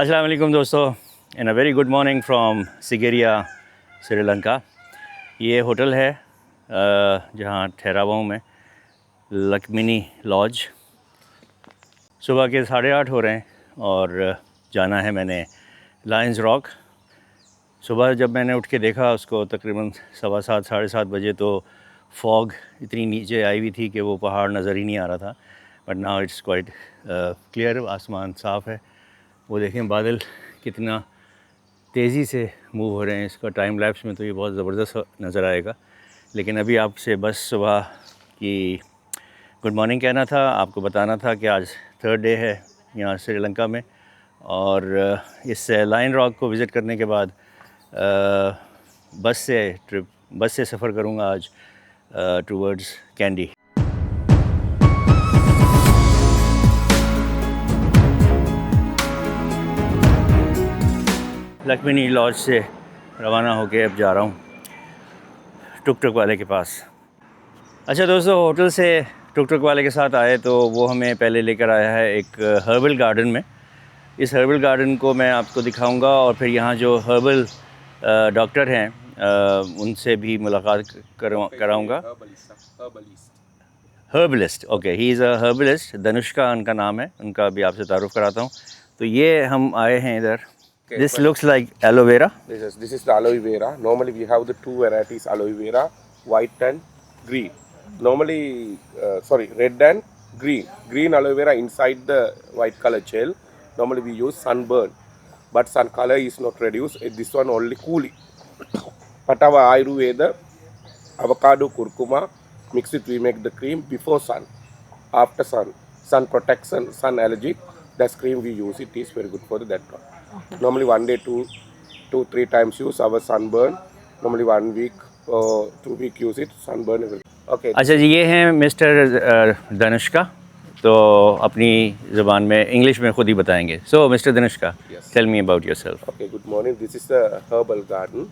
अस्सलाम वालेकुम दोस्तों, and a very good morning from Sigiriya, Sri Lanka. ये होटल है जहाँ ठहरा हुआ हूँ मैं, लक्मिनी लॉज। सुबह के 8:30 हो रहे हैं और जाना है मैंने लायंस रॉक। सुबह जब मैंने उठ के देखा उसको तकरीबन 7:15 7:30 बजे, तो फॉग इतनी नीचे आई हुई थी कि वो पहाड़ नज़र ही नहीं आ रहा था। But now it's quite clear, आसमान साफ़ है। वो देखें बादल कितना तेज़ी से मूव हो रहे हैं। इसका टाइम लैप्स में तो ये बहुत ज़बरदस्त नज़र आएगा। लेकिन अभी आपसे बस सुबह की गुड मॉर्निंग कहना था, आपको बताना था कि आज थर्ड डे है यहाँ श्रीलंका में। और इस लायन रॉक को विज़िट करने के बाद बस से सफ़र करूँगा आज टूवर्ड्स कैंडी। लक्मिनी लॉज से रवाना होकर अब जा रहा हूँ टुक टुक वाले के पास। अच्छा दोस्तों, होटल से टुक टुक वाले के साथ आए तो वो हमें पहले लेकर आया है एक हर्बल गार्डन में। इस हर्बल गार्डन को मैं आपको दिखाऊंगा और फिर यहाँ जो हर्बल डॉक्टर हैं उनसे भी मुलाकात कराऊंगा। Herbalist, okay, he is a herbalist. Dhanushka उनका नाम है, उनका भी आपसे तारुफ़ कराता हूँ। तो ये हम आए हैं इधर। This looks like aloe vera. This is the aloe vera. Normally we have the two varieties aloe vera, white and green. Normally, red and green. Green aloe vera inside the white color gel. Normally we use sunburn, but sun color is not reduced. This one only cooling. But our Ayurveda, avocado, curcuma, mix it. We make the cream before sun, after sun. Sun protection, sun allergic. That cream we use. It is very good for that one. Normally 1 day, 2-3 times use our sunburn. Normally 1 week or 2 week use it sunburn. Okay. अच्छा जी, ये हैं mister Dhanushka. तो अपनी ज़बान में English में खुद ही बताएंगे। So mister Dhanushka, tell me about yourself. Okay, good morning. This is the herbal garden.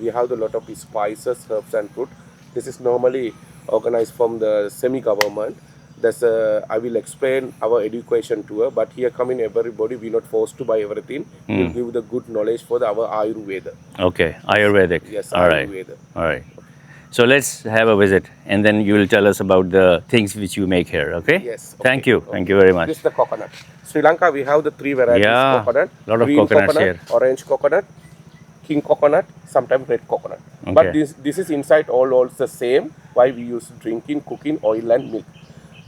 We have a lot of spices, herbs and fruit. This is normally organized from the semi-government. I will explain our education tour, but here come in everybody. We're not forced to buy everything. We'll give the good knowledge for our Ayurveda. Okay, Ayurvedic. Yes, All right. Ayurveda. All right. So let's have a visit, and then you will tell us about the things which you make here. Okay? Yes. Okay. Thank you. Thank you very much. This is the coconut. Sri Lanka, we have the 3 varieties Yeah, coconut. lot of Green coconuts coconut, here. orange coconut, king coconut, sometimes red coconut. Okay. But this is inside all the same. Why we use drinking, cooking, oil and milk.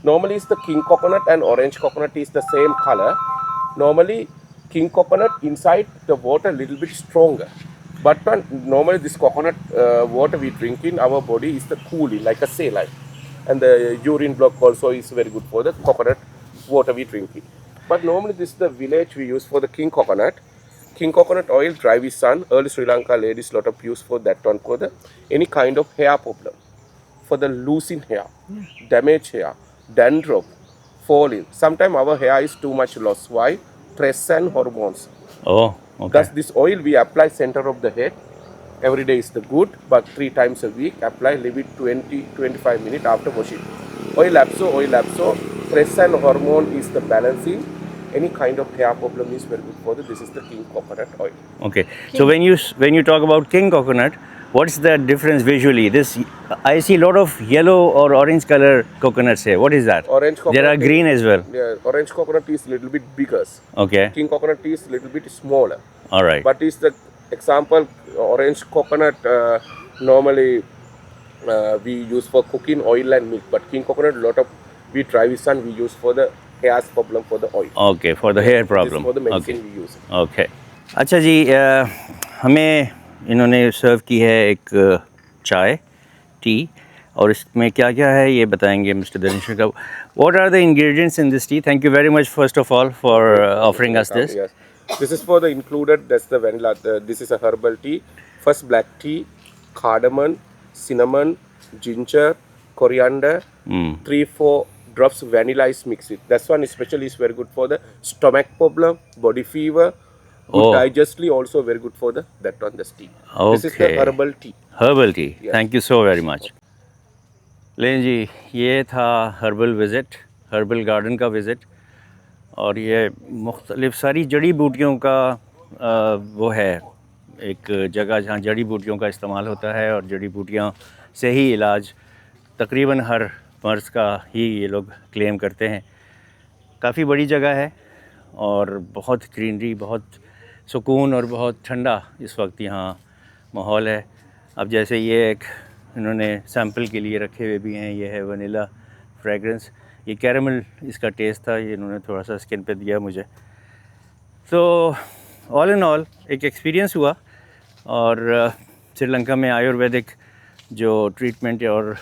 Normally, it's the king coconut and orange coconut is the same color. Normally, king coconut inside the water a little bit stronger. But normally this coconut water we drink in our body is the cooling, like a saline. And the urine block also is very good for the coconut water we drink in. But normally this is the village we use for the king coconut. King coconut oil, dry with sun. Early Sri Lanka ladies lot of use for that one for the any kind of hair problem. For the losing hair, damaged hair, dandruff, falling. Sometimes our hair is too much loss. Why? Stress and hormones. Oh, okay. Thus this oil we apply center of the head. Every day is the good, but 3 times a week. Apply, leave it 20-25 minutes after washing. Oil absorb. Stress and hormone is the balancing. Any kind of hair problem is very good for this is the king coconut oil. Okay. So when you talk about king coconut, what's the difference visually? I see a lot of yellow or orange color coconuts here. What is that? Orange coconut. There are green as well. Yeah, orange coconut is little bit bigger. Okay. King coconut is little bit smaller. All right. But is the example orange coconut normally we use for cooking oil and milk. But king coconut lot of we dry with sun we use for the hair problem for the oil. Okay, for the hair problem. This for the medicine Okay. we use. Okay. अच्छा जी, हमें इन्होंने सर्व की है एक चाय, T, और इसमें क्या क्या है ये बताएंगे मिस्टर धनुष्का का। What are the ingredients in this tea? Thank you very much first of all for offering us this. Yes. This is for the included, that's the vanilla. This is a herbal tea. First black tea, cardamom, cinnamon, ginger, coriander, 3-4 drops vanilla is mixed with. That one especially is very good for the stomach problem, body fever, good digestively also very good for that one, the tea. Okay. This is the herbal tea. Herbal tea. Yes. Thank you so very much. लें जी, ये था herbal visit, herbal garden का visit. और ये मुख्तलिफ़ सारी जड़ी बूटियों का वो है एक जगह जहाँ जड़ी बूटियों का इस्तेमाल होता है, और जड़ी बूटियाँ से ही इलाज तकरीबन हर मर्ज़ का ही ये लोग क्लेम करते हैं। काफ़ी बड़ी जगह है और बहुत ग्रीनरी, बहुत सुकून और बहुत ठंडा इस वक्त यहाँ माहौल है। अब जैसे ये एक इन्होंने सैंपल के लिए रखे हुए भी हैं, ये है वनीला फ्रेगरेंस, ये कैरेमल इसका टेस्ट था, ये इन्होंने थोड़ा सा स्किन पे दिया मुझे। तो ऑल इन ऑल एक एक्सपीरियंस हुआ। और श्रीलंका में आयुर्वेदिक जो ट्रीटमेंट और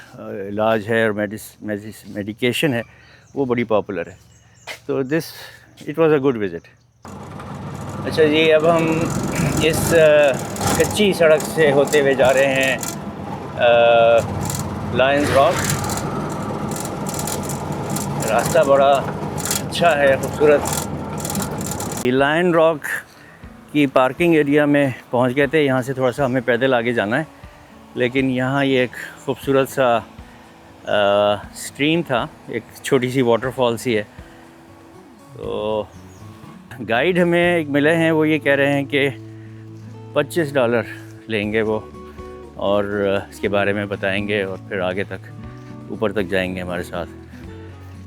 इलाज है और मेडिकेशन है वो बड़ी पॉपुलर है। तो this it was a good visit. अच्छा जी, अब हम इस कच्ची सड़क से होते हुए जा रहे हैं लायंस रॉक। रास्ता बड़ा अच्छा है, खूबसूरत। लायन रॉक की पार्किंग एरिया में पहुंच गए थे। यहाँ से थोड़ा सा हमें पैदल आगे जाना है, लेकिन यहाँ ये एक खूबसूरत सा स्ट्रीम था, एक छोटी सी वाटरफॉल सी है। तो गाइड हमें एक मिले हैं, वो ये कह रहे हैं कि $25 लेंगे वो, और इसके बारे में बताएंगे और फिर आगे तक ऊपर तक जाएंगे हमारे साथ।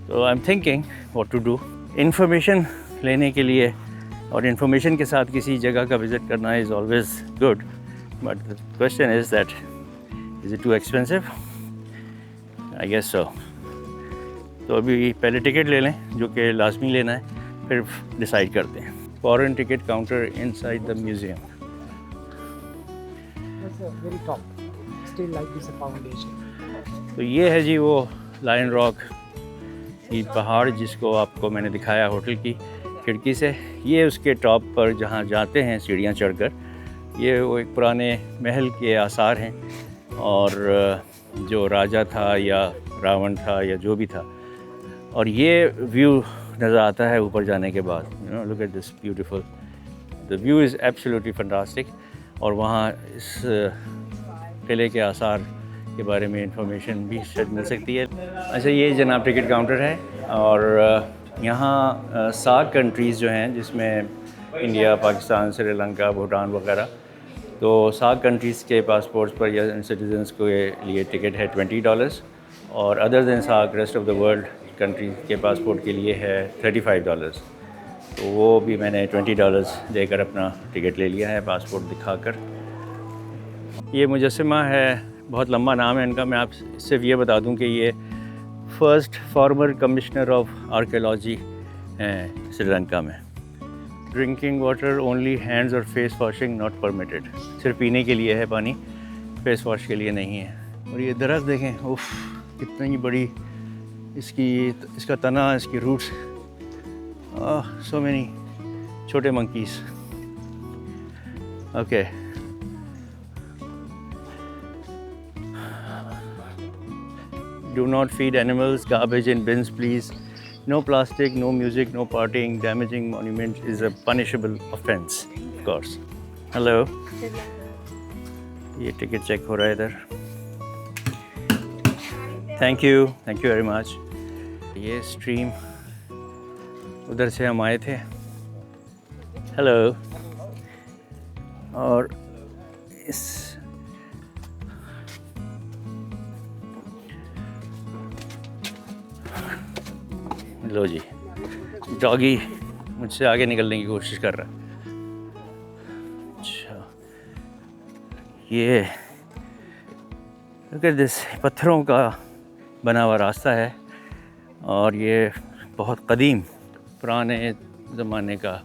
तो I am thinking what to do. Information लेने के लिए और इन्फॉर्मेशन के साथ किसी जगह का विज़िट करना is always good, but the question is that is it too expensive? I guess so. तो अभी पहले टिकट ले लें, जो कि लाजमी लेना है, फिर डिसाइड करते हैं। Foreign ticket counter inside the museum. Very top, still like this a foundation. तो ये है जी वो लायन रॉक की पहाड़, जिसको आपको मैंने दिखाया होटल की खिड़की से। ये उसके टॉप पर जहाँ जाते हैं सीढ़ियाँ चढ़कर, ये वो एक पुराने महल के आसार हैं, और जो राजा था या रावण था या जो भी था। और ये व्यू नज़र आता है ऊपर जाने के बाद। You know, look at this beautiful, the view is absolutely fantastic. और वहाँ इस किले के आसार के बारे में इंफॉर्मेशन भी शायद मिल सकती है। अच्छा, ये जनाब टिकट काउंटर है, और यहाँ सार्क कंट्रीज़ जो हैं, जिसमें इंडिया, पाकिस्तान, श्रीलंका, भूटान वगैरह, तो सार्क कंट्रीज़ के पासपोर्ट्स पर या सिटीजन्स के लिए टिकट है $20, और other than SAARC rest of the world country के पासपोर्ट के लिए है $35। तो वो भी मैंने $20 देकर अपना टिकट ले लिया है, पासपोर्ट दिखाकर। ये मुजस्समा है, बहुत लंबा नाम है इनका। मैं आप सिर्फ ये बता दूं कि ये first farmer commissioner of archaeology हैं श्रीलंका में। ड्रिंकिंग वाटर ओनली, हैंड्स और फेस वॉशिंग नॉट परमिटेड। सिर्फ पीने के लिए है पानी, फेस वॉश के लिए नहीं है। और ये दरख्त देखें, उफ, कितनी बड़ी इसका तना, इसकी रूट्स। So many छोटे monkeys. Okay. Do not feed animals. Garbage in bins, please. No plastic, no music, no partying. Damaging monument is a punishable offense, of course. Hello. ये टिकट चेक हो रहा है इधर। Thank you very much. ये stream उधर से हम आए थे। हेलो। और इस लो जी, डॉगी मुझसे आगे निकलने की कोशिश कर रहा है। अच्छा, ये लुक एट दिस, पत्थरों का बना हुआ रास्ता है, और ये बहुत कदीम, पुराने ज़माने का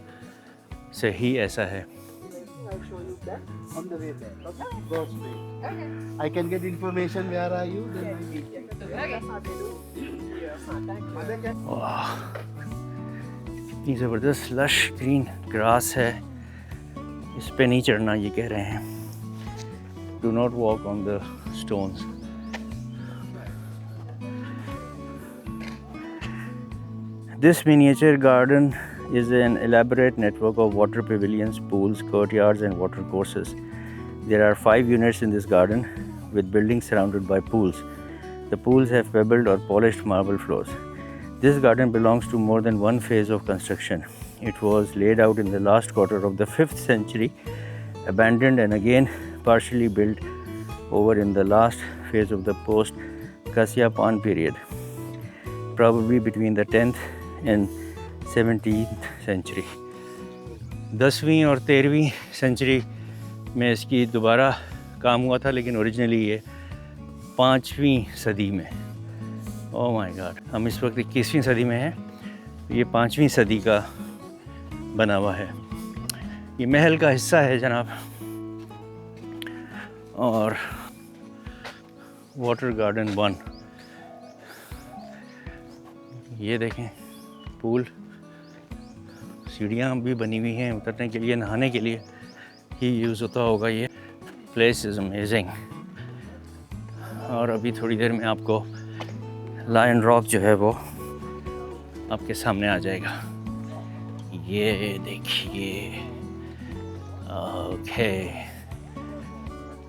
से ही ऐसा है। I can get information where are you. वाह, कितनी ज़बरदस्त लश ग्रीन ग्रास है। इस पे नहीं चढ़ना, ये कह रहे हैं। Do not walk on the stones. This miniature garden is an elaborate network of water pavilions, pools, courtyards, and water courses. There are 5 units in this garden, with buildings surrounded by pools. The pools have pebbled or polished marble floors. This garden belongs to more than one phase of construction. It was laid out in the last quarter of the 5th century, abandoned and again partially built over in the last phase of the post-Kasyapan period, probably between the 10th and 17th century. 10वीं और 13वीं century में इसकी दोबारा काम हुआ था, लेकिन originally ये 5वीं सदी में। ओह माय गॉड, हम इस वक्त 21वीं सदी में हैं। ये 5वीं सदी का बना हुआ है। ये महल का हिस्सा है जनाब। और वाटर गार्डन 1, ये देखें पूल, सीढ़ियाँ भी बनी हुई हैं उतरने के लिए, नहाने के लिए ही यूज़ होता होगा। ये प्लेस इज़ अमेजिंग। और अभी थोड़ी देर में आपको लायन रॉक जो है वो आपके सामने आ जाएगा। ये देखिए, okay,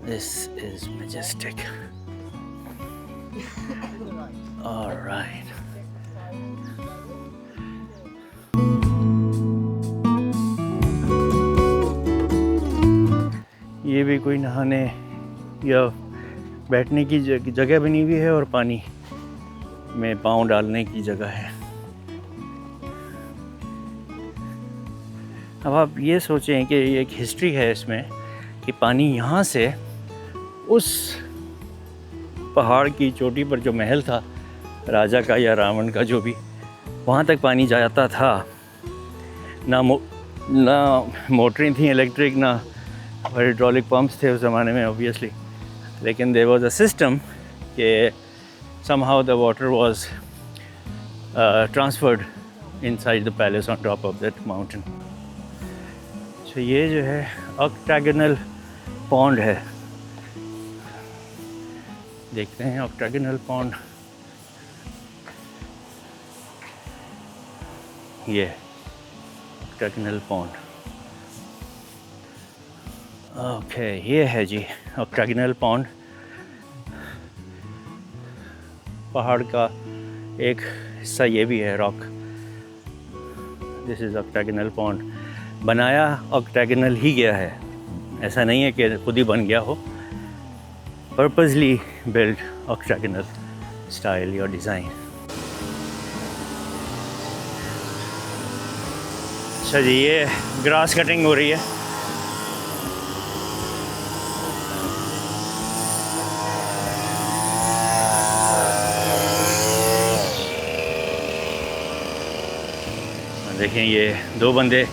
this is majestic. Alright, ये भी कोई नहाने या बैठने की जगह बनी हुई है और पानी में पाँव डालने की जगह है। अब आप ये सोचें कि एक हिस्ट्री है इसमें कि पानी यहाँ से उस पहाड़ की चोटी पर जो महल था राजा का या रावण का, जो भी, वहाँ तक पानी जाता था। ना मोटरें थी इलेक्ट्रिक, ना हाइड्रोलिक पंप्स थे उस ज़माने में ऑब्वियसली, लेकिन देयर वाज अ सिस्टम कि somehow the water was transferred inside the palace on top of that mountain. So ये जो है octagonal pond है, देखते हैं octagonal pond। ये octagonal pond, ओके, ये है जी octagonal pond। पहाड़ का एक हिस्सा ये भी है, rock. This is octagonal pond. बनाया ऑक्टागोनल ही गया है, ऐसा नहीं है कि खुद ही बन गया हो। पर्पसली बिल्ड ऑक्टागोनल स्टाइल या डिज़ाइन। अच्छा जी, ये ग्रास कटिंग हो रही है। देखें, ये 2 बंदे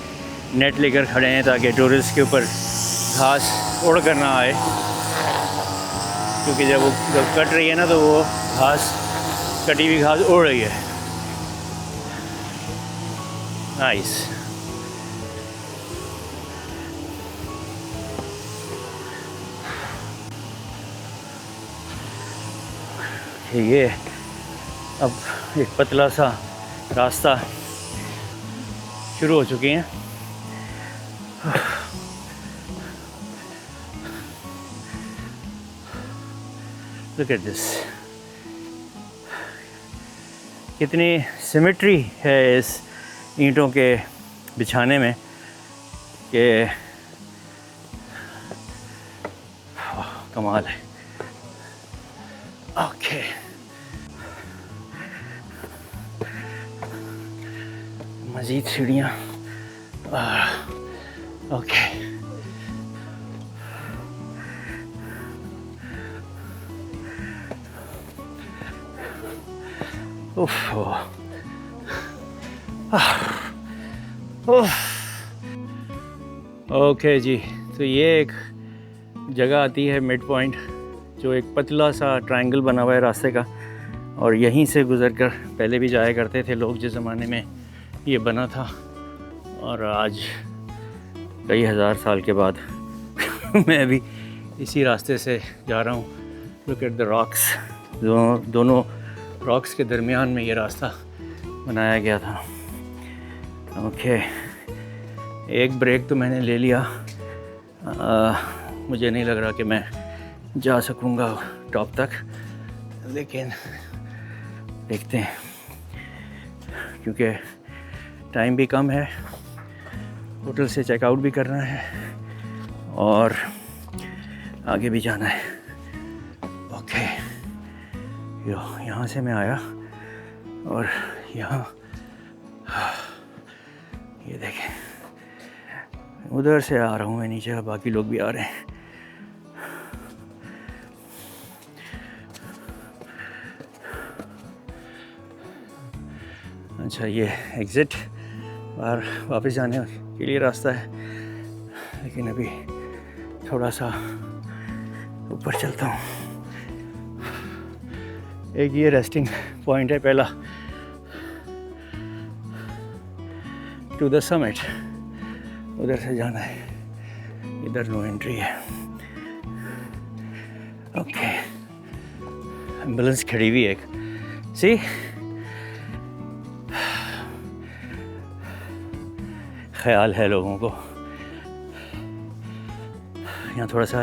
नेट लेकर खड़े हैं ताकि टूरिस्ट के ऊपर घास उड़ कर ना आए, क्योंकि जब कट रही है ना तो वो घास, कटी हुई घास उड़ रही है। नाइस। ये अब एक पतला सा रास्ता शुरू हो चुके हैं। Look at this, कितनी सिमेट्री है इस ईंटों के बिछाने में कि कमाल है। ओके, मज़ीद सीढ़ियाँ। ओके, ओके जी, तो ये एक जगह आती है मिड पॉइंट, जो एक पतला सा ट्रायंगल बना हुआ है रास्ते का, और यहीं से गुज़रकर पहले भी जाया करते थे लोग जिस ज़माने में ये बना था। और आज कई हज़ार साल के बाद मैं भी इसी रास्ते से जा रहा हूँ। लुक एट द रॉक्स, दोनों रॉक्स के दरमियान में ये रास्ता बनाया गया था। ओके, एक ब्रेक तो मैंने ले लिया। मुझे नहीं लग रहा कि मैं जा सकूँगा टॉप तक, लेकिन देखते हैं। क्योंकि टाइम भी कम है, होटल से चेकआउट भी करना है और आगे भी जाना है। ओके, यहाँ से मैं आया और यहाँ ये देखें, उधर से आ रहा हूँ मैं नीचे, बाकी लोग भी आ रहे हैं। अच्छा, ये एग्ज़िट बाहर वापस जाने के लिए रास्ता है, लेकिन अभी थोड़ा सा ऊपर चलता हूँ। एक ये रेस्टिंग पॉइंट है पहला, टू द समिट, उधर से जाना है, इधर नो एंट्री है। ओके, एम्बुलेंस खड़ी हुई है एक, सी ख्याल है लोगों को। यहाँ थोड़ा सा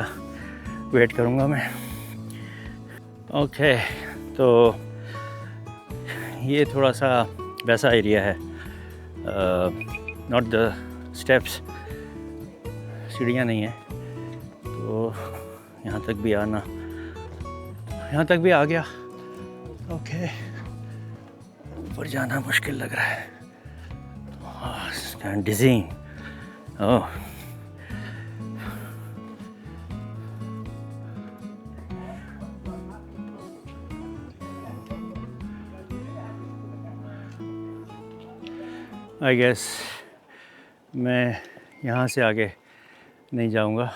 वेट करूँगा मैं। ओके, तो ये थोड़ा सा वैसा एरिया है, नॉट द स्टेप्स, सीढ़ियाँ नहीं है, तो यहाँ तक भी आना, यहाँ तक भी आ गया। ओके, ऊपर जाना मुश्किल लग रहा है, डिज़िंग। ओह, आई गेस मैं यहाँ से आगे नहीं जाऊँगा,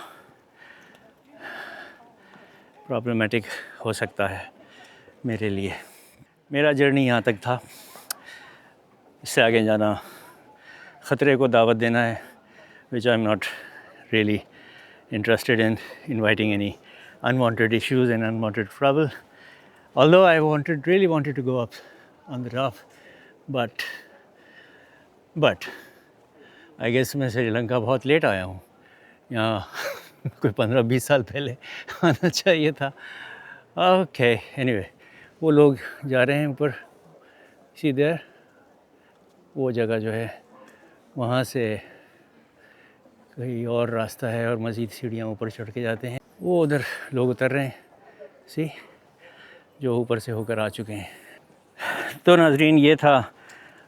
प्रॉब्लमेटिक हो सकता है मेरे लिए। मेरा जर्नी यहाँ तक था, इससे आगे जाना ख़तरे को दावत देना है, which I'm not really interested in inviting any unwanted issues and unwanted trouble. Although I really wanted to go up on the top, but I guess मैं श्रीलंका बहुत लेट आया हूँ, यहाँ कोई 15-20 साल पहले आना चाहिए था। ओके, एनीवे, वो लोग जा रहे हैं ऊपर, सीधे वो जगह जो है वहाँ से कहीं और रास्ता है और मज़ीद सीढ़ियाँ ऊपर चढ़ के जाते हैं। वो उधर लोग उतर रहे हैं, सी, जो ऊपर से होकर आ चुके हैं। तो नाज़रीन, ये था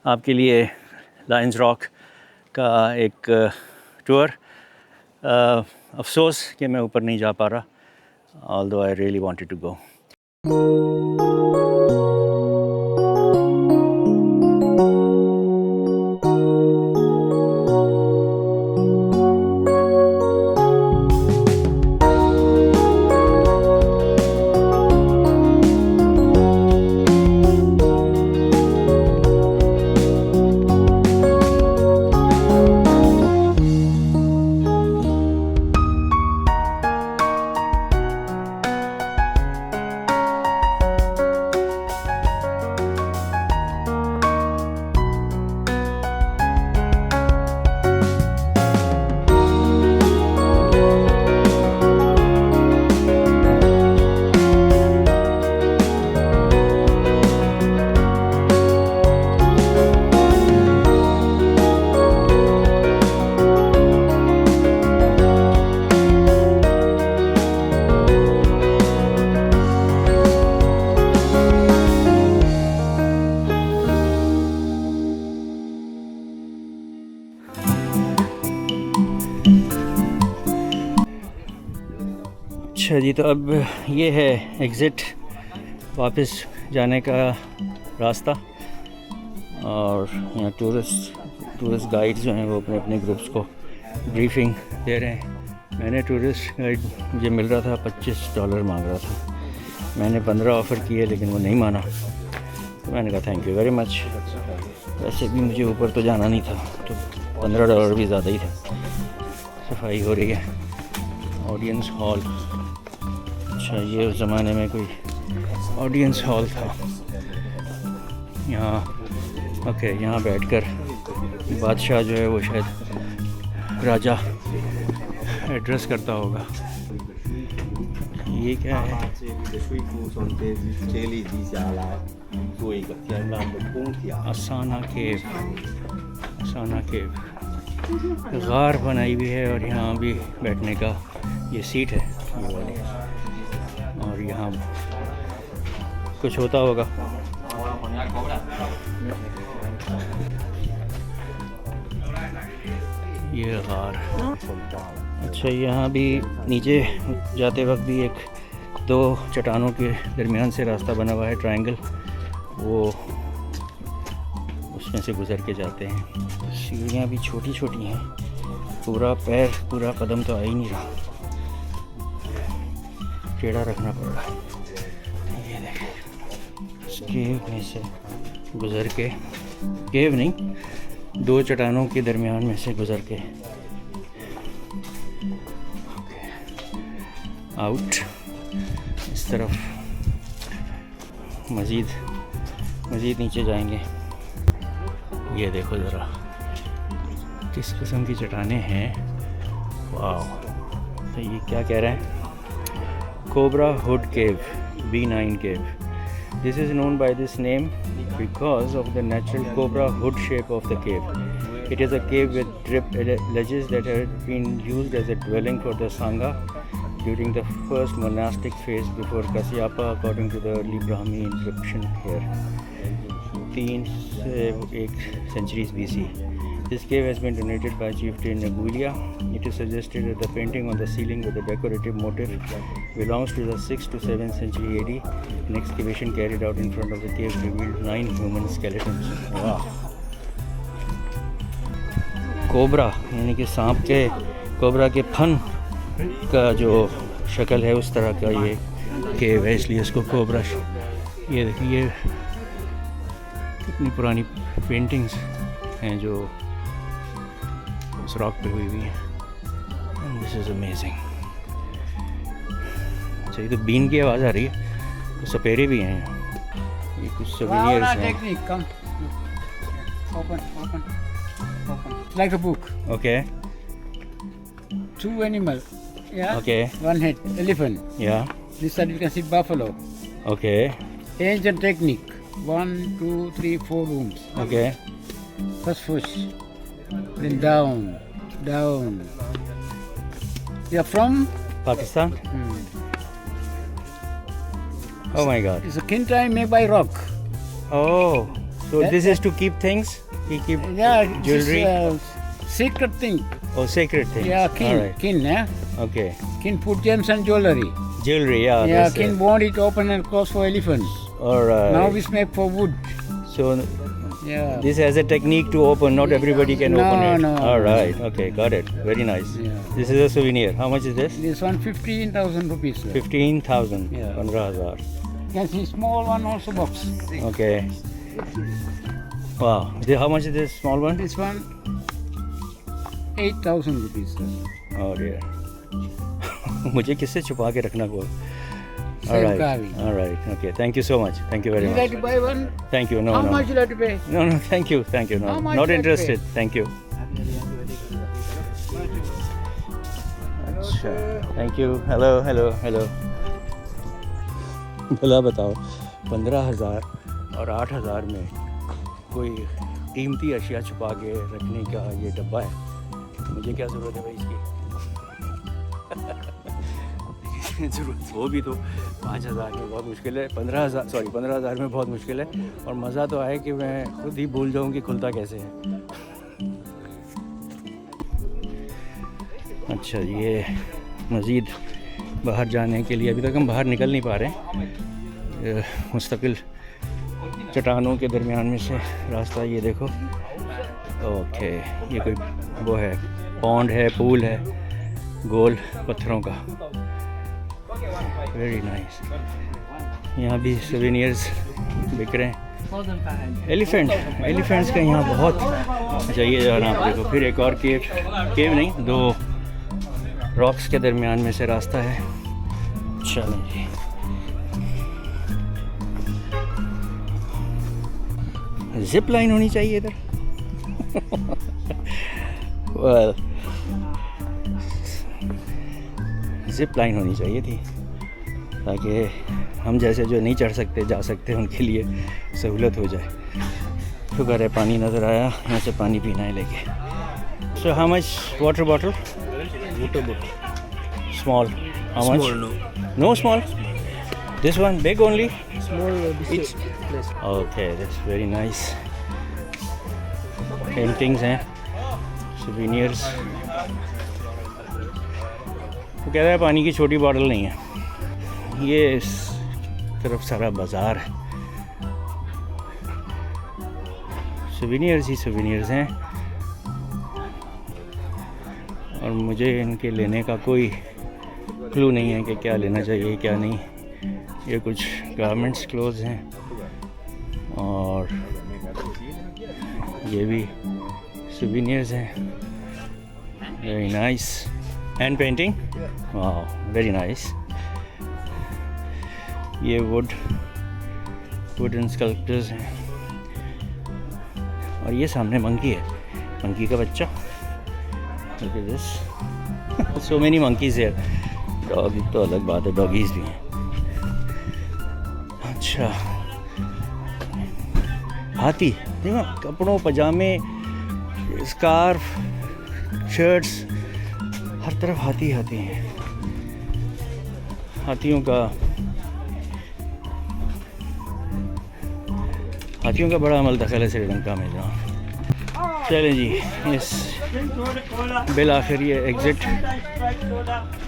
आपके लिए लायंस रॉक का एक टूर। अफसोस कि मैं ऊपर नहीं जा पा रहा, although I really wanted to go. अच्छा जी, तो अब ये है एग्ज़िट, वापस जाने का रास्ता। और यहाँ टूरिस्ट गाइड्स जो हैं वो अपने अपने ग्रुप्स को ब्रीफिंग दे रहे हैं। मैंने टूरिस्ट गाइड, मुझे मिल रहा था $25 मांग रहा था, मैंने 15 ऑफ़र किए लेकिन वो नहीं माना, तो मैंने कहा थैंक यू वेरी मच। वैसे भी मुझे ऊपर तो जाना नहीं था, तो $15 भी ज़्यादा ही था। सफाई हो रही है, ऑडियंस हॉल। अच्छा, ये उस ज़माने में कोई ऑडियंस हॉल था यहाँ। ओके, यहाँ बैठकर बादशाह जो है वो शायद राजा एड्रेस करता होगा। ये क्या है? 这里的水库从这里地下来，做一个天然的空调。 असाना केव, असाना केव गार बनाई हुई है और यहाँ भी बैठने का ये सीट है ये वाली, और यहाँ कुछ होता होगा। ये गार, अच्छा यहाँ भी नीचे जाते वक्त भी एक दो चट्टानों के दरमियान से रास्ता बना हुआ है, ट्रायंगल, वो उसमें से गुज़र के जाते हैं। सीढ़ियाँ भी छोटी छोटी हैं, पूरा पैर पूरा कदम तो आ ही नहीं रहा, टेढ़ा रखना पड़ रहा है। ये देखें, इस केव में से गुज़र के, केव नहीं, दो चट्टानों के दरमियान में से गुज़र के आउट इस तरफ मज़ीद नीचे जाएंगे। ये देखो ज़रा किस किस्म की चट्टानें हैं, वाह। तो ये क्या कह रहे हैं? Cobra hood cave, B9 cave. This is known by this name because of the natural cobra hood shape of the cave. It is a cave with drip ledges that had been used as a dwelling for the Sangha during the first monastic phase before Kasyapa, according to the early Brahmi inscription here. 3 से 1 centuries BC. This cave has been donated by chieftain Aguilia. It is suggested that the painting on the ceiling with the decorative motif belongs to the 6th to 7th century AD. An excavation carried out in front of the cave revealed 9 human skeletons. Wow. Cobra यानी कि सांप के, cobra के fun का जो शक्ल है उस तरह का ये केव है, इसलिए इसको कोबरा। ये देखिए कितनी पुरानी पेंटिंग्स हैं जो इस रॉक पे हुई हुई हैं। This is amazing. अच्छा, ये तो बीन की आवाज़ आ रही है, तो सपेरे भी हैं, ये कुछ सोवेनियर्स हैं। technique, come. Open. Like a book. Okay 2 animal. Yeah. Okay. 1 head, elephant. या This side you can see buffalo. Okay Ancient technique. 1, 2, 3, 4 rooms. Okay First push. Then down. You are from? Pakistan. Oh my God. It's a kintai made by rock. Oh, so this is to keep things? We keep Yeah. jewelry? It's a secret thing. Oh, sacred things. Yeah, kin. All right. Kin, yeah. Okay. Kin put gems and jewelry. Jewelry, yeah. Yeah, that's kin it. want it open and close for elephants. All right. Now it's made for wood. So Yeah. this has a technique to open. Not everybody can No, open it. no. All right. Okay, got it. Very nice. Yeah. This is a souvenir. How much is this? This one 15,000 rupees. Sir. 15,000. Yeah. 15,000. You can see small one also box. Okay. Wow. How much is this small one? This one 8,000 rupees. Sir. Oh dear. मुझे किससे छुपा के रखना को? All Same right. carving. All right. Okay. Thank you so much. Thank you very You much. like to buy one? Thank you. No, How no. much you like to pay? No, thank you. No, How much not you interested. pay? Thank you. अच्छा, thank you. Hello. भला बताओ, 15,000 और 8,000 में कोई कीमती अशिया छुपा के रखने का ये डब्बा है, मुझे क्या ज़रूरत है भाई इसकी? ज़रूरत हो भी तो 5,000 में बहुत मुश्किल है, 15,000 में बहुत मुश्किल है, और मज़ा तो आए कि मैं खुद ही भूल जाऊँ कि खुलता कैसे है। अच्छा, ये मज़ीद बाहर जाने के लिए अभी तक हम बाहर निकल नहीं पा रहे हैं, मुस्तकिल चट्टानों के दरमियान में से रास्ता, ये देखो। ओके, ये कोई वो है, पॉन्ड है, पूल है, गोल पत्थरों का, वेरी नाइस। यहाँ भी सोवेनियर्स बिक रहे हैं। एलिफेंट्स का यहाँ बहुत। अच्छा, ये जो है ना, आप देखो, फिर एक और केव नहीं, 2 रॉक्स के दरमियान में से रास्ता है। चलें जी। जिप लाइन होनी चाहिए इधर। वेल, जिप लाइन होनी चाहिए थी। ताकि हम जैसे जो नहीं चढ़ सकते जा सकते उनके लिए सहूलत हो जाए। शुक्र है पानी नज़र आया, यहाँ से पानी पीना है लेके। So how much water bottle? Water bottle. Small. How much? Small, no. No small? This one big only? Small biscuit. Yes. Okay, that's very nice. Paintings हैं, souvenirs. वो कह रहा है पानी की छोटी बॉटल नहीं है। ये इस तरफ सारा बाज़ार है, souvenirs ही souvenirs हैं, और मुझे इनके लेने का कोई क्लू नहीं है कि क्या लेना चाहिए क्या नहीं। ये कुछ गारमेंट्स क्लोथ्स हैं और ये भी souvenirs हैं। Very nice. हैंड पेंटिंग, वाह वेरी नाइस। ये वुडन स्कल्पचर्स हैं, और ये सामने मंकी है, मंकी का बच्चा। Look at this. So many monkeys here. Dog तो अलग बात है, डॉगीज़ भी हैं। अच्छा, हाथी देखो, कपड़ों पजामे स्कार्फ शर्ट्स हर तरफ हाथी हैं। हाथियों का बड़ा अमल दखल है श्रीलंका में जहाँ। चलें जी, इस बिल आखिर ये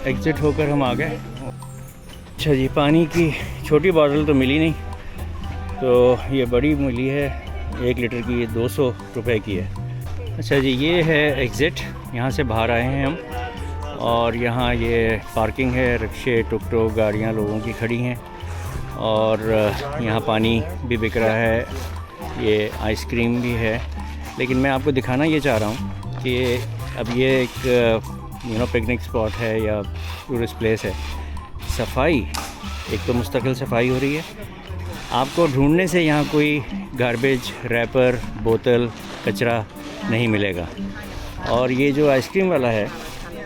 एग्ज़िट होकर हम आ गए। अच्छा जी, पानी की छोटी बॉटल तो मिली नहीं, तो ये बड़ी मिली है 1 लीटर की, ये 200 रुपए की है। अच्छा जी, ये है एग्ज़िट, यहाँ से बाहर आए हैं हम, और यहाँ ये पार्किंग है, रिक्शे टुक टुक गाड़ियाँ लोगों की खड़ी हैं, और यहाँ पानी भी बिक रहा है, ये आइसक्रीम भी है। लेकिन मैं आपको दिखाना ये चाह रहा हूँ कि अब ये एक पिकनिक स्पॉट है या टूरिस्ट प्लेस है, सफाई एक तो मुस्तकिल सफाई हो रही है, आपको ढूंढने से यहाँ कोई गार्बेज रैपर बोतल कचरा नहीं मिलेगा। और ये जो आइसक्रीम वाला है,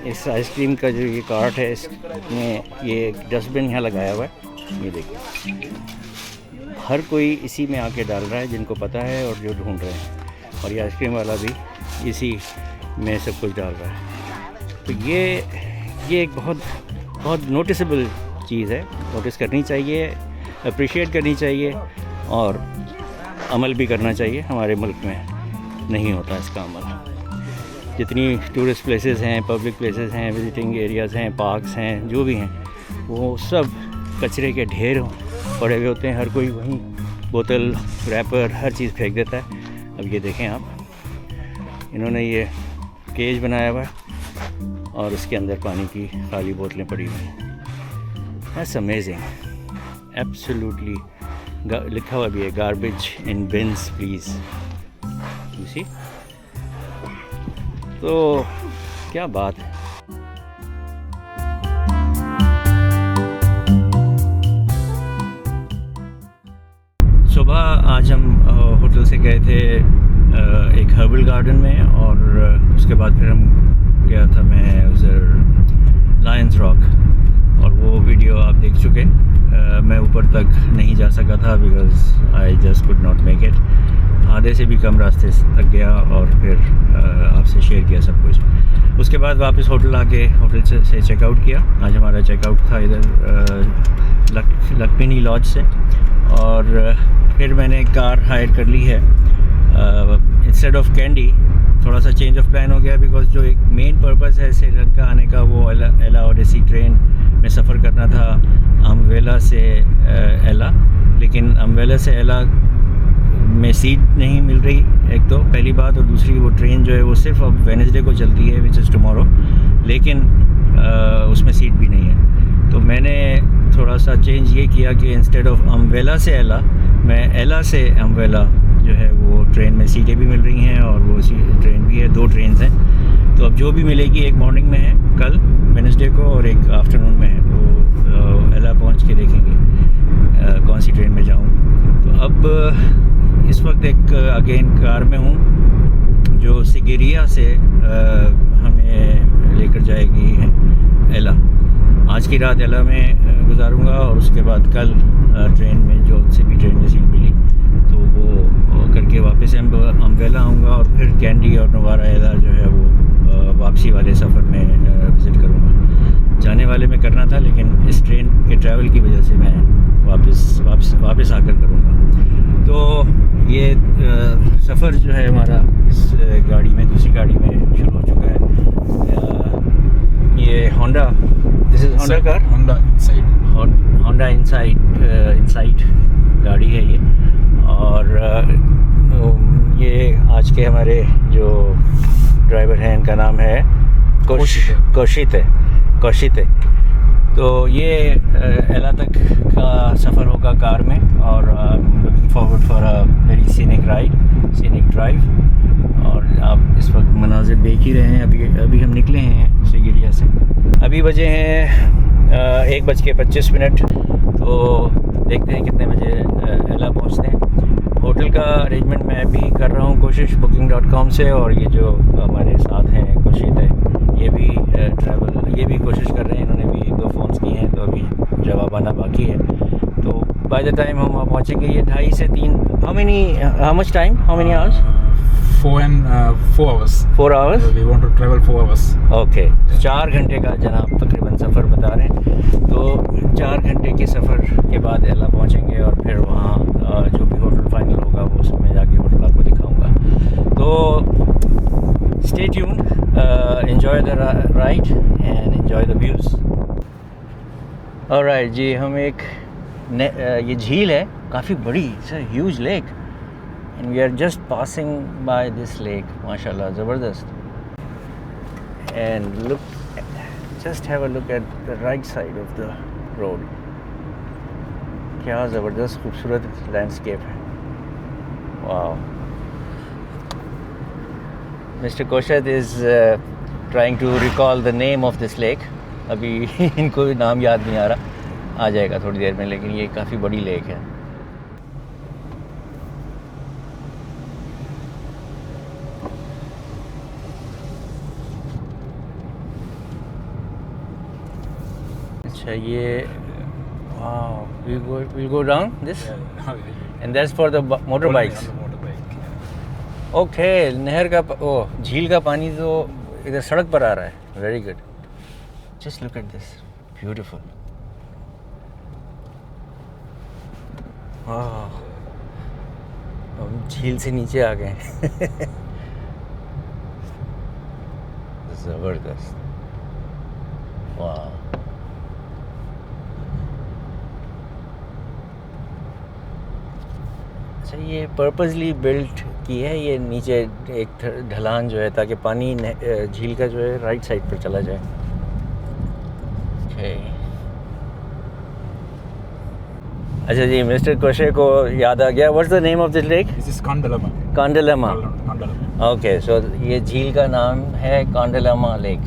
इस आइसक्रीम का जो ये कार्ट है, इसमें ये डस्टबिन यहाँ लगाया हुआ है, ये देखिए, हर कोई इसी में आके डाल रहा है जिनको पता है और जो ढूंढ रहे हैं, और ये आइसक्रीम वाला भी इसी में सब कुछ डाल रहा है। तो ये एक बहुत नोटिसेबल चीज़ है, नोटिस करनी चाहिए, अप्रिशिएट करनी चाहिए, और अमल भी करना चाहिए। हमारे मुल्क में नहीं होता इसका अमल। जितनी टूरिस्ट प्लेसेस हैं, पब्लिक प्लेसेस हैं, विजिटिंग एरियाज़ हैं, पार्क्स हैं, जो भी हैं, वो सब कचरे के ढेर पड़े हुए होते हैं। हर कोई वहीं बोतल रैपर हर चीज़ फेंक देता है। अब ये देखें आप, इन्होंने ये केज बनाया हुआ है और उसके अंदर पानी की खाली बोतलें पड़ी हुई हैं। That's amazing, absolutely. लिखा हुआ भी है, garbage in bins please, you see. तो क्या बात है। सुबह आज हम होटल से गए थे एक हर्बल गार्डन में, और उसके बाद फिर हम गया था मैं उधर लायंस रॉक, और वो वीडियो आप देख चुके। मैं ऊपर तक नहीं जा सका था because I just could not make it. आधे से भी कम रास्ते तक गया और फिर आपसे शेयर किया सब कुछ। उसके बाद वापस होटल आके होटल से चेकआउट किया। आज हमारा चेकआउट था इधर लक्मिनी लॉज से, और फिर मैंने एक कार हायर कर ली है। इंस्टेड ऑफ कैंडी थोड़ा सा चेंज ऑफ प्लान हो गया, बिकॉज जो एक मेन पर्पस है श्रीलंका आने का वो एला ओडेसी ट्रेन में सफ़र करना था अम्बेला से एला, लेकिन अम्बेला से एला में सीट नहीं मिल रही, एक तो पहली बात, और दूसरी वो ट्रेन जो है वो सिर्फ अब वेडनेसडे को चलती है, विच इज़ टुमारो, लेकिन उसमें सीट भी नहीं है। तो मैंने थोड़ा सा चेंज ये किया कि इंस्टेड ऑफ अम्बेला से एला, मैं एला से अम्बेला जो है वो ट्रेन में सीटें भी मिल रही हैं और वो ट्रेन भी है, 2 ट्रेन्स हैं। तो अब जो भी मिलेगी, एक मॉर्निंग में है कल वेडनेसडे को और एक आफ्टरनून में है, तो एला पहुंच के देखेंगे कौन सी ट्रेन में जाऊं। तो अब इस वक्त एक अगेन कार में हूं जो सिगेरिया से हमें लेकर जाएगी एला। आज की रात एला में उतारूँगा और उसके बाद कल ट्रेन में जो से भी ट्रेन में सीट मिली तो वो करके वापस अम्बेला आऊँगा और फिर कैंडी और नवारा एला जो है वो वापसी वाले सफ़र में विज़िट करूँगा। जाने वाले में करना था लेकिन इस ट्रेन के ट्रैवल की वजह से मैं वापस आकर करूँगा। तो ये सफ़र जो है हमारा इस गाड़ी में, दूसरी गाड़ी में शुरू हो चुका है। ये Honda, this is Honda car, Honda insight गाड़ी है ये। और ये आज के हमारे जो ड्राइवर हैं इनका नाम है कौशित। तो ये एला तक का सफ़र होगा कार में और looking forward for a very scenic drive. और आप इस वक्त मनाज़िर देख ही रहे हैं। अभी हम निकले हैं सिगिरिया से, अभी बजे हैं 1:25। तो देखते हैं कितने बजे एला पहुंचते हैं। होटल का अरेंजमेंट मैं भी कर रहा हूं कोशिश booking.com से, और ये जो हमारे साथ हैं कौशित है ये भी कोशिश कर रहे हैं। इन्होंने भी 1-2 फ़ोन्स किए हैं तो अभी जवाब आना बाकी है। तो बाय द टाइम हम वहाँ पहुँचेंगे ये 2.5 से 3 how many hours 4 hours. 4 hours? We want to travel 4 hours. Okay 4 घंटे का जनाब तकरीबन सफ़र बता रहे हैं। तो 4 घंटे के सफ़र के बाद एला पहुँचेंगे और फिर वहाँ जो भी होटल फाइनल होगा वो उसमें जाके होटल आपको दिखाऊंगा। तो stay tuned, enjoy the ride and enjoy the views. All right जी, हम ये झील है काफ़ी बड़ी, it's a huge lake and we are just passing by this lake, mashallah, zabardast. And just have a look at the right side of the road. क्या ज़बरदस्त खूबसूरत लैंडस्केप है, wow. Mr. Koshat is trying to recall the name of this lake. अभी इनको नाम याद नहीं आ रहा, आ जाएगा थोड़ी देर में, लेकिन ये काफ़ी बड़ी लेक है। अच्छा ये we'll go down this and that's for the motorbikes. Okay, नहर का झील का पानी तो इधर सड़क पर आ रहा है, very good. Just look at this, beautiful. हम झील से नीचे आ गए ज़बरदस्त, वाह। अच्छा, ये पर्पसली बिल्ट की है ये नीचे एक ढलान जो है, ताकि पानी झील का जो है राइट साइड पर चला जाए। अच्छा जी, मिस्टर कोशे को याद आ गया, what's the name of this lake? This is Kandalama. Kandalama. Kandalama. Okay, so ये झील का नाम है कांडलामा लेक।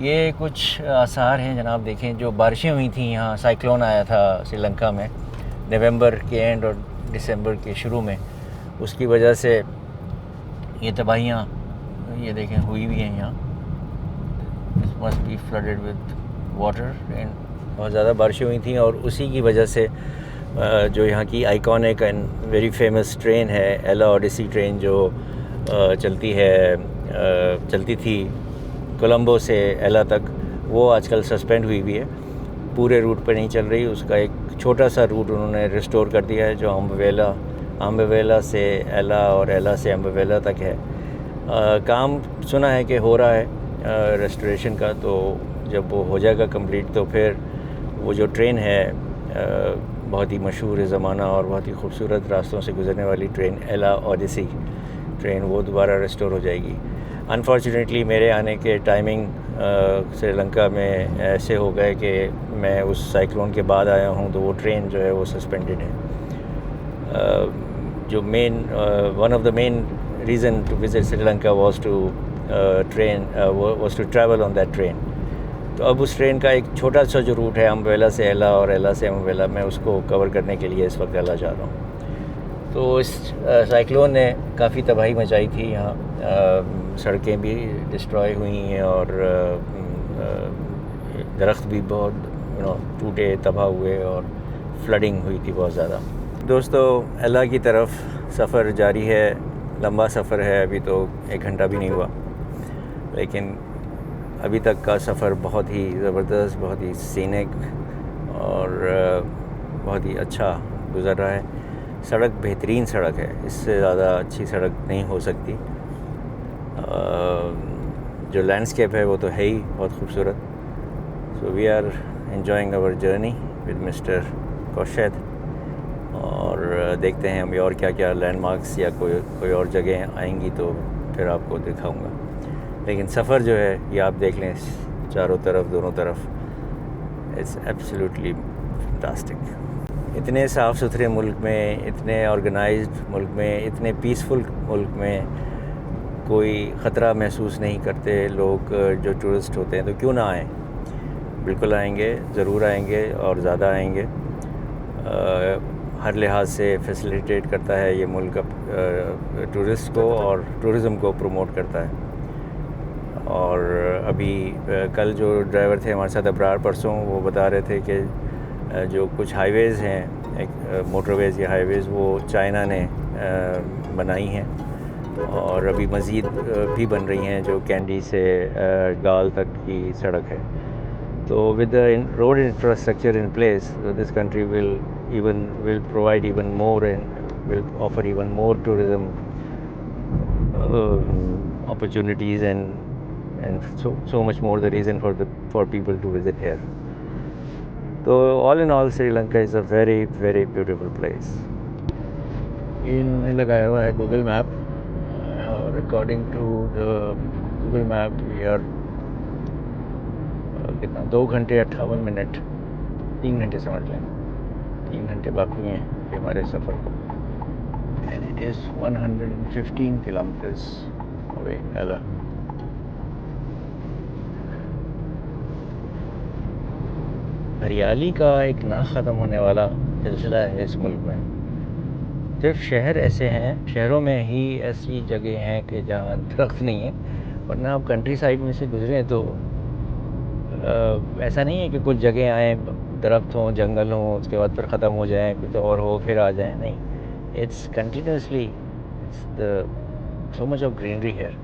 ये कुछ आसार हैं जनाब, देखें जो बारिशें हुई थी यहाँ, साइक्लोन आया था श्रीलंका में नवंबर के एंड और दिसंबर के शुरू में, उसकी वजह से ये तबाहियाँ ये देखें हुई भी हैं यहाँ। This must be flooded with water and बहुत ज़्यादा बारिशें हुई थी, और उसी की वजह से जो यहाँ की iconic and very famous train है एला ओडिसी ट्रेन, जो चलती थी कोलंबो से एला तक, वो आजकल सस्पेंड हुई भी है, पूरे रूट पर नहीं चल रही। उसका एक छोटा सा रूट उन्होंने रिस्टोर कर दिया है जो अम्बेला से एला और एला से अम्बेला तक है। काम सुना है कि हो रहा है रेस्टोरेशन का, तो जब वो हो जाएगा कंप्लीट तो फिर वो जो ट्रेन है बहुत ही मशहूर ज़माना और बहुत ही खूबसूरत रास्तों से गुजरने वाली ट्रेन एला ओडिसी ट्रेन, वो दोबारा रिस्टोर हो जाएगी। अनफॉर्चुनेटली मेरे आने के टाइमिंग श्रीलंका में ऐसे हो गए कि मैं उस साइक्लोन के बाद आया हूँ, तो वो ट्रेन जो है वो सस्पेंडेड है। जो one of the main reason to visit Sri Lanka was to travel on that train. तो अब उस ट्रेन का एक छोटा सा जो रूट है अम्बेला से एला और एला से अम्बेला, मैं उसको कवर करने के लिए इस वक्त एला जा रहा हूँ। तो इस साइक्लोन ने काफ़ी तबाही मचाई थी यहाँ, सड़कें भी डिस्ट्रॉय हुई हैं और दरख्त भी बहुत टूटे तबाह हुए और फ्लडिंग हुई थी बहुत ज़्यादा। दोस्तों, अल्लाह की तरफ सफ़र जारी है, लंबा सफ़र है, अभी तो 1 घंटा भी नहीं हुआ, लेकिन अभी तक का सफ़र बहुत ही ज़बरदस्त, बहुत ही सीनिक और बहुत ही अच्छा गुज़र रहा है। सड़क बेहतरीन सड़क है, इससे ज़्यादा अच्छी सड़क नहीं हो सकती। जो लैंडस्केप है वो तो है ही बहुत खूबसूरत। So we are enjoying our journey with mister Kaushaid, और देखते हैं अभी और क्या क्या लैंडमार्क्स या कोई और जगह आएंगी तो फिर आपको दिखाऊंगा। लेकिन सफ़र जो है ये आप देख लें, चारों तरफ, दोनों तरफ, इट्स एब्सोल्युटली फैंटास्टिक। इतने साफ़ सुथरे मुल्क में, इतने ऑर्गेनाइज्ड मुल्क में, इतने पीसफुल मुल्क में कोई ख़तरा महसूस नहीं करते लोग जो टूरिस्ट होते हैं, तो क्यों ना आएँ? बिल्कुल आएंगे, ज़रूर आएंगे और ज़्यादा आएंगे। हर लिहाज से फैसिलिटेट करता है ये मुल्क टूरिस्ट को और टूरिज़म को प्रमोट करता है। और अभी कल जो ड्राइवर थे हमारे साथ, अबरार, परसों वो बता रहे थे कि जो कुछ हाईवेज़ हैं, एक मोटरवेज़ या हाईवेज़, वो चाइना ने बनाई हैं और अभी मज़ीद भी बन रही हैं, जो कैंडी से गाल तक की सड़क है। तो with the road infrastructure in place, this country will provide even more and will offer even more tourism opportunities and so much more the reason for people to visit here. So all in all, Sri Lanka is a very very beautiful place. इन लगाया हुआ है Google map, और according to the Google map we are कितना 2 घंटे 58 minute, 3 घंटे समझ लें, 3 घंटे बाकी हैं हमारे सफ़र को। And it is 115 kilometres away अला। हरियाली का एक ना ख़त्म होने वाला सिलसिला है इस मुल्क में। सिर्फ शहर ऐसे हैं, शहरों में ही ऐसी जगह हैं कि जहाँ दरख्त नहीं है, वरना आप कंट्री साइड में से गुजरें तो ऐसा नहीं है कि कुछ जगह आएँ, दरख्त हों, जंगल हों, उसके बाद फिर ख़त्म हो जाएं, कुछ और हो फिर आ जाएं। नहीं, it's continuously, it's the so much of greenery here.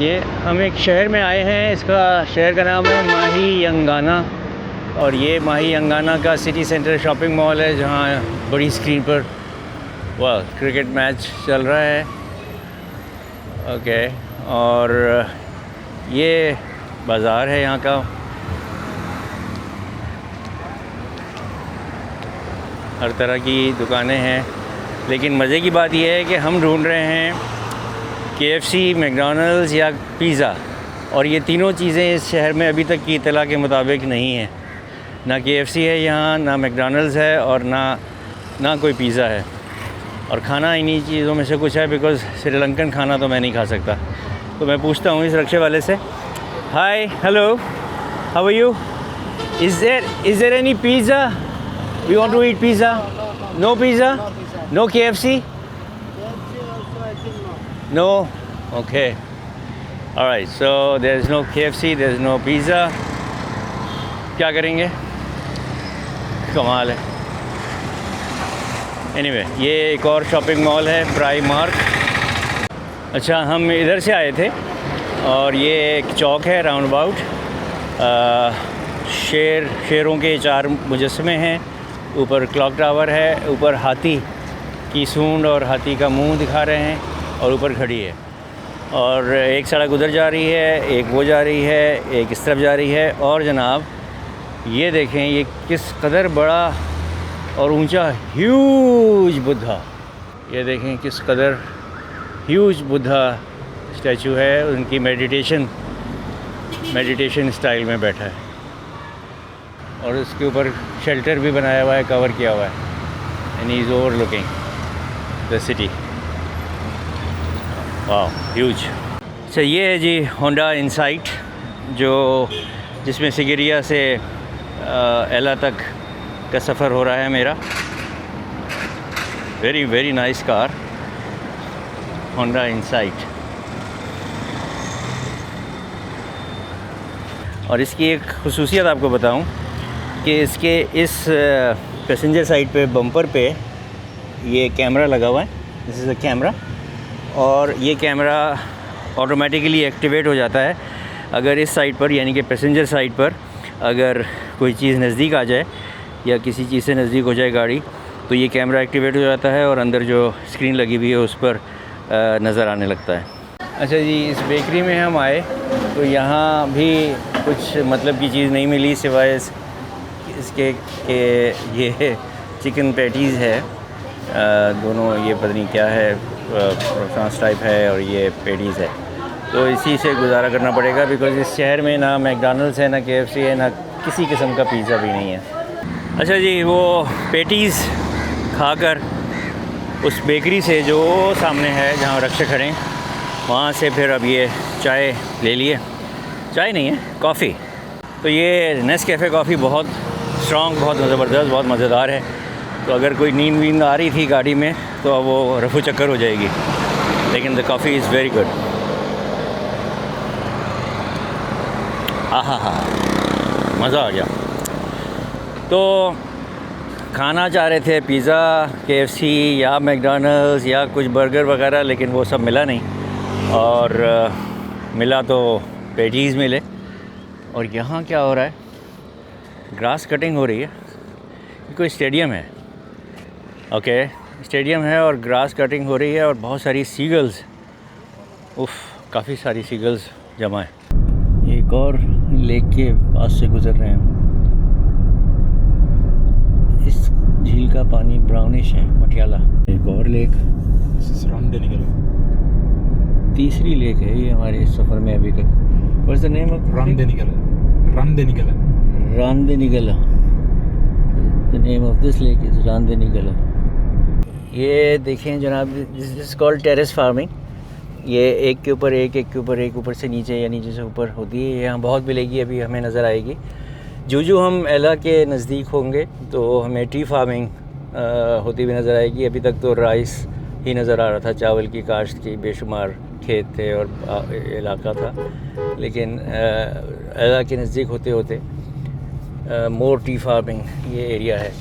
ये हम एक शहर में आए हैं, इसका शहर का नाम है माहीयंगाना, और ये माहीयंगाना का सिटी सेंटर शॉपिंग मॉल है, जहाँ बड़ी स्क्रीन पर क्रिकेट मैच चल रहा है। ओके, और ये बाज़ार है यहाँ का, हर तरह की दुकानें हैं। लेकिन मज़े की बात यह है कि हम ढूंढ रहे हैं KFC, मैकडॉनल्ड्स या पिज़्ज़ा, और ये तीनों चीज़ें इस शहर में अभी तक की इत्तला के मुताबिक नहीं है। ना KFC है यहाँ, ना मैकडॉनल्ड्स है, और ना कोई पिज़्ज़ा है। और खाना इन्हीं चीज़ों में से कुछ है, बिकॉज़ श्रीलंकन खाना तो मैं नहीं खा सकता। तो मैं पूछता हूँ इस रिक्शे वाले से, hi, hello, how are you, is there any pizza, we want to eat pizza? No pizza, no KFC? No? Okay. All right. So there is no KFC, there is no pizza. क्या करेंगे? कमाल है। Anyway, ये एक और shopping mall है, Primark. अच्छा, हम इधर से आए थे, और ये एक चौक है राउंड अबाउट। शेरों के 4 मुजस्समे हैं, ऊपर क्लॉक टावर है, ऊपर हाथी की सूंड और हाथी का मुंह दिखा रहे हैं, और ऊपर खड़ी है। और एक सड़क उधर जा रही है, एक वो जा रही है, एक इस तरफ जा रही है। और जनाब ये देखें, ये किस कदर बड़ा और ऊंचा ह्यूज बुद्धा, ये देखें किस कदर ह्यूज बुद्धा स्टैचू है। उनकी मेडिटेशन स्टाइल में बैठा है, और उसके ऊपर शेल्टर भी बनाया हुआ है, कवर किया हुआ है, and he is over looking the city. वाह, ह्यूज। अच्छा, ये है जी होंडा इनसाइट, जो जिसमें सिगेरिया से एला तक का सफ़र हो रहा है मेरा। Very very nice car, Honda insight. और इसकी एक खुसूसियत आपको बताऊं कि इसके इस पैसेंजर साइड पे बम्पर पे ये कैमरा लगा हुआ है। दिस इज़ अ कैमरा, और ये कैमरा ऑटोमेटिकली एक्टिवेट हो जाता है अगर इस साइड पर, यानी कि पैसेंजर साइड पर अगर कोई चीज़ नज़दीक आ जाए या किसी चीज़ से नज़दीक हो जाए गाड़ी, तो ये कैमरा एक्टिवेट हो जाता है और अंदर जो स्क्रीन लगी हुई है उस पर नज़र आने लगता है। अच्छा जी, इस बेकरी में हम आए तो यहाँ भी कुछ मतलब की चीज़ नहीं मिली सिवाय इसके कि ये चिकन पैटीज़ है, दोनों ये पता नहीं क्या है, फ्रांस टाइप है और ये पैटीज़ है, तो इसी से गुजारा करना पड़ेगा बिकॉज़ इस शहर में ना मैकडॉनल्ड्स है, ना KFC है, ना किसी किस्म का पिज़्ज़ा भी नहीं है। अच्छा जी, वो पैटीज़ खाकर उस बेकरी से जो सामने है जहाँ रक्षक खड़े हैं, वहाँ से फिर अब ये चाय ले लिए। चाय नहीं है, कॉफ़ी। तो ये नेस्कैफ़े कॉफ़ी बहुत स्ट्रॉन्ग, बहुत ज़बरदस्त, बहुत मज़ेदार है। तो अगर कोई नींद वींद आ रही थी गाड़ी में तो अब वो रफू चक्कर हो जाएगी, लेकिन the coffee is very good. आहा हा, मज़ा आ गया। तो खाना चाह रहे थे पिज़्ज़ा, KFC या मैकडॉनल्ड्स या कुछ बर्गर वगैरह, लेकिन वो सब मिला नहीं, और मिला तो पैटीज़ मिले। और यहाँ क्या हो रहा है, ग्रास कटिंग हो रही है। कोई स्टेडियम है, ओके, स्टेडियम है और ग्रास कटिंग हो रही है और बहुत सारी सीगल्स, उफ़, काफ़ी सारी सीगल्स जमा है। एक और लेक के पास से गुज़र रहे हैं। इस झील का पानी ब्राउनिश है, मटियाला। एक और लेक, तीसरी लेक है ये हमारे इस सफ़र में अभी तक। What's the name of Randenigala. The name of this lake is Randenigala. ये देखें जनाब, this is called terrace farming. ये एक के ऊपर एक, एक के ऊपर एक, ऊपर से नीचे या नीचे से ऊपर होती है। यहाँ बहुत मिलेगी, अभी हमें नज़र आएगी। जो हम एला के नज़दीक होंगे तो हमें टी फार्मिंग होती हुई नज़र आएगी। अभी तक तो राइस ही नज़र आ रहा था, चावल की काश्त की बेशुमार खेत थे और इलाका था, लेकिन एला के नज़दीक होते होते मोर टी फार्मिंग ये एरिया है।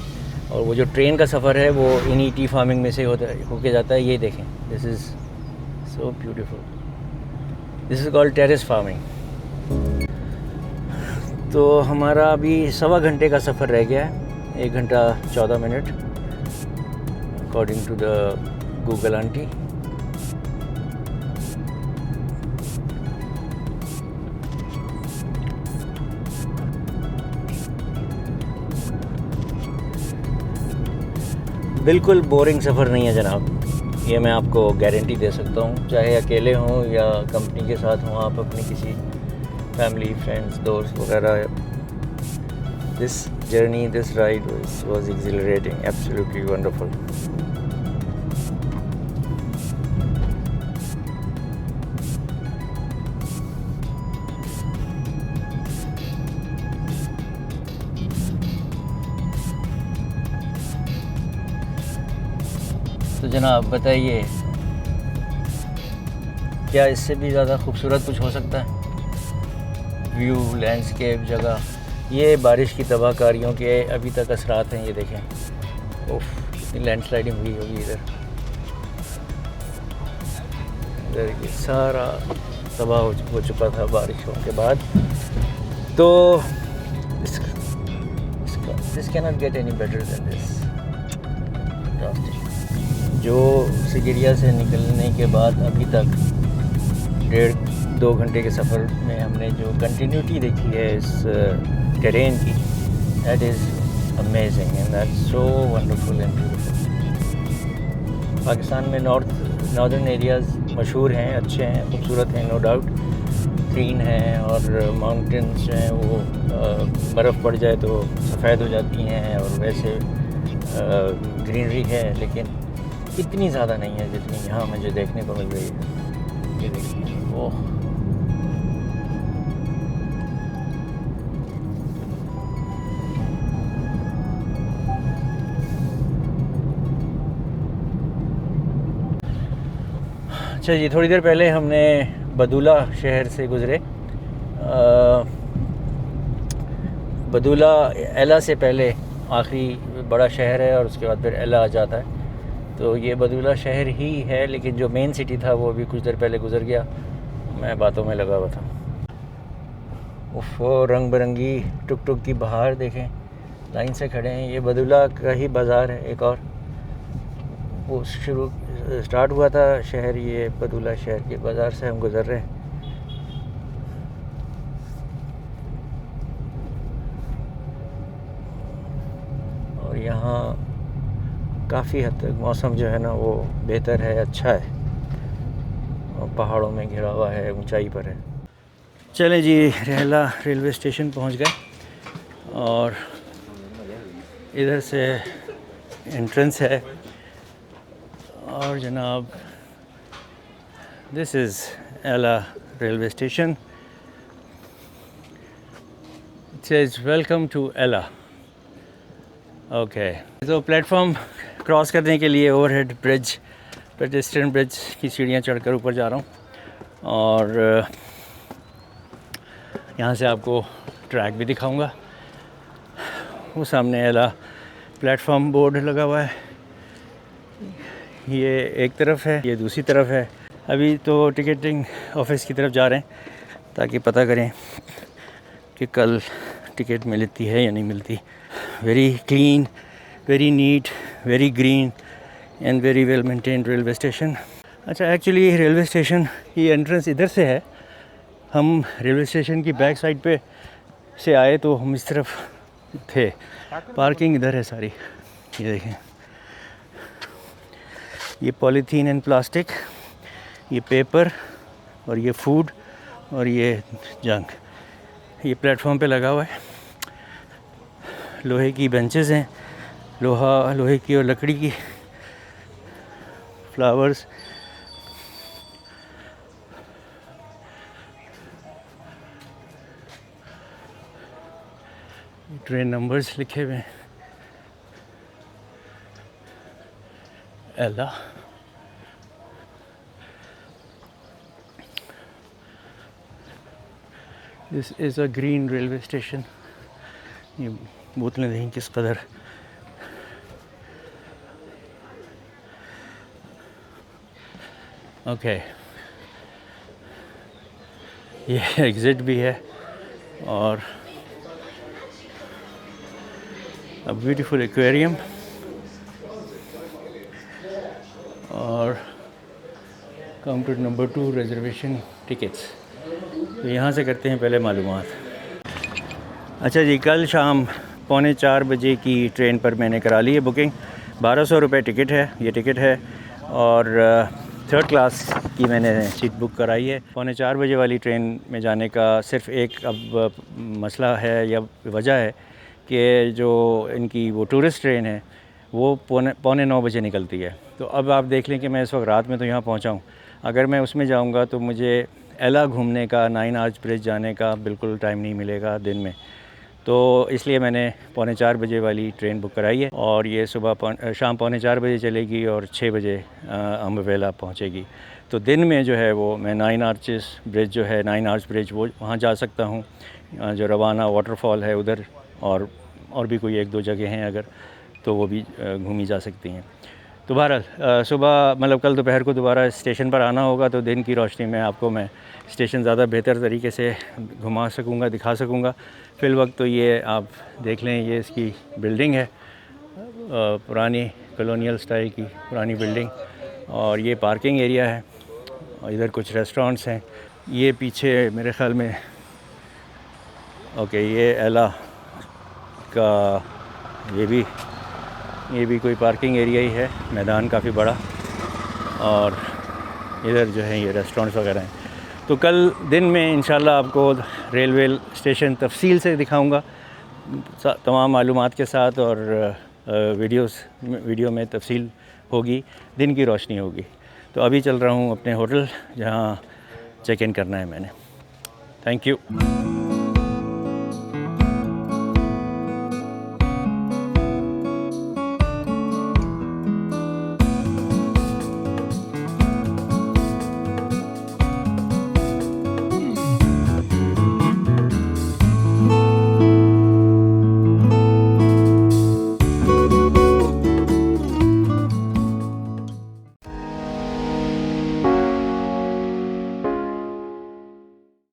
और वो जो ट्रेन का सफ़र है वो इन्हीं टी फार्मिंग में से होके जाता है। ये देखें, this is so beautiful, this is called terrace farming. तो हमारा अभी 1.25 घंटे का सफ़र रह गया है, 1 घंटा 14 minute according to the Google aunty. बिल्कुल बोरिंग सफ़र नहीं है जनाब, ये मैं आपको गारंटी दे सकता हूँ। चाहे अकेले हों या कंपनी के साथ हों, आप अपनी किसी फैमिली, फ्रेंड्स, दोस्त वगैरह, this journey, this ride was exhilarating, absolutely wonderful. तो जनाब बताइए, क्या इससे भी ज़्यादा खूबसूरत कुछ हो सकता है? व्यू, लैंडस्केप, जगह। ये बारिश की तबाहकारियों के अभी तक असरात हैं। ये देखें, उफ, कितनी लैंडस्लाइडिंग हुई होगी इधर ये सारा तबाह हो चुका था बारिशों के बाद। तो this can not get any better than this. जो सिगेरिया से निकलने के बाद अभी तक 1.5-2 घंटे के सफ़र में हमने जो कंटिन्यूटी देखी है इस टेरेन की, that is amazing and that's so wonderful and beautiful. Pakistan में नॉर्दर्न एरियाज़ मशहूर हैं, अच्छे हैं, खूबसूरत हैं, नो डाउट, ग्रीन है और माउंटेन्स जो हैं वो बर्फ़ पड़ जाए तो सफ़ेद हो जाती हैं, और वैसे ग्रीनरी है, लेकिन इतनी ज़्यादा नहीं है जितनी यहाँ मुझे देखने को मिल रही है। ये देखिए, ओह अच्छा जी, थोड़ी देर पहले हमने बदूला शहर से गुज़रे। बदूला एला से पहले आखिरी बड़ा शहर है और उसके बाद फिर एला आ जाता है। तो ये बदूला शहर ही है, लेकिन जो मेन सिटी था वो अभी कुछ देर पहले गुज़र गया। मैं बातों में लगा हुआ था। उफ, रंग बिरंगी टुक टुक की बहार देखें, लाइन से खड़े हैं। ये बदूला का ही बाज़ार है एक और, वो स्टार्ट हुआ था शहर, ये बदूला शहर के बाज़ार से हम गुज़र रहे हैं। और यहाँ काफ़ी हद तक मौसम जो है ना वो बेहतर है, अच्छा है, और पहाड़ों में घिरा हुआ है, ऊंचाई पर है। चले जी, रेला रेलवे स्टेशन पहुंच गए और इधर से एंट्रेंस है। और जनाब, this is Ella railway station. It says welcome to Ella. Okay, तो प्लेटफॉर्म क्रॉस करने के लिए ओवरहेड ब्रिज, पेडेस्ट्रियन ब्रिज की सीढ़ियाँ चढ़कर ऊपर जा रहा हूँ, और यहाँ से आपको ट्रैक भी दिखाऊंगा। वो सामने एला प्लेटफॉर्म बोर्ड लगा हुआ है, ये एक तरफ है, ये दूसरी तरफ है। अभी तो टिकटिंग ऑफिस की तरफ जा रहे हैं ताकि पता करें कि कल टिकट मिलती है या नहीं मिलती। Very clean, very neat, very green and very well maintained railway station. अच्छा, एक्चुअली रेलवे स्टेशन की एंट्रेंस इधर से है। हम रेलवे स्टेशन की बैक साइड पे से आए तो हम इस तरफ थे, पार्किंग इधर है सारी। ये देखें, ये पॉलीथीन एंड प्लास्टिक, ये पेपर, और ये फूड, और ये जंक, ये प्लेटफॉर्म पे लगा हुआ है। लोहे की बेंचेस हैं, लोहे की और लकड़ी की, फ्लावर्स। ट्रेन नंबर्स लिखे हुए हैं, एला। This is a green railway station. ये बोतलें देखें किस कदर। ओके, ये एग्ज़िट भी है, और a beautiful aquarium, और काउंटर नंबर 2 रिजर्वेशन टिकट्स। तो यहाँ से करते हैं पहले मालूमात। अच्छा जी, कल शाम 3:45 बजे की ट्रेन पर मैंने करा ली है बुकिंग। 1200 रुपये टिकट है, ये टिकट है, और थर्ड क्लास की मैंने सीट बुक कराई है। 3:45 बजे वाली ट्रेन में जाने का सिर्फ एक अब मसला है या वजह है कि जो इनकी वो टूरिस्ट ट्रेन है वो 8:45 बजे निकलती है। तो अब आप देख लें कि मैं इस वक्त रात में तो यहाँ पहुँचा हूँ। अगर मैं उसमें जाऊँगा तो मुझे एला घूमने का, 9 आर्च ब्रिज जाने का बिल्कुल टाइम नहीं मिलेगा दिन में। तो इसलिए मैंने 3:45 बजे वाली ट्रेन बुक कराई है, और ये सुबह शाम 3:45 बजे चलेगी और 6 बजे अम्बवेला पहुँचेगी। तो दिन में जो है वो मैं 9 आर्चेस ब्रिज जो है, 9 आर्च ब्रिज, वो वहाँ जा सकता हूँ। जो रवाना वाटरफॉल है उधर, और भी कोई 1-2 जगह हैं अगर, तो वो भी घूमी जा सकती हैं। तो बहरहाल सुबह मतलब कल दोपहर को दोबारा स्टेशन पर आना होगा, तो दिन की रोशनी में आपको मैं स्टेशन ज़्यादा बेहतर तरीके से घुमा सकूँगा, दिखा सकूँगा। फ़िल वक्त तो ये आप देख लें, ये इसकी बिल्डिंग है, पुरानी कॉलोनियल स्टाइल की पुरानी बिल्डिंग, और ये पार्किंग एरिया है, और इधर कुछ रेस्टोरेंट्स हैं। ये पीछे मेरे ख़्याल में ओके, ये एला का ये भी कोई पार्किंग एरिया ही है। मैदान काफ़ी बड़ा, और इधर जो है ये रेस्टोरेंट्स वगैरह हैं। तो कल दिन में इंशाल्लाह आपको रेलवे स्टेशन तफसील से दिखाऊंगा, तमाम मालूमात के साथ, और वीडियो में तफसील होगी, दिन की रोशनी होगी। तो अभी चल रहा हूँ अपने होटल जहाँ चेक इन करना है मैंने। Thank you.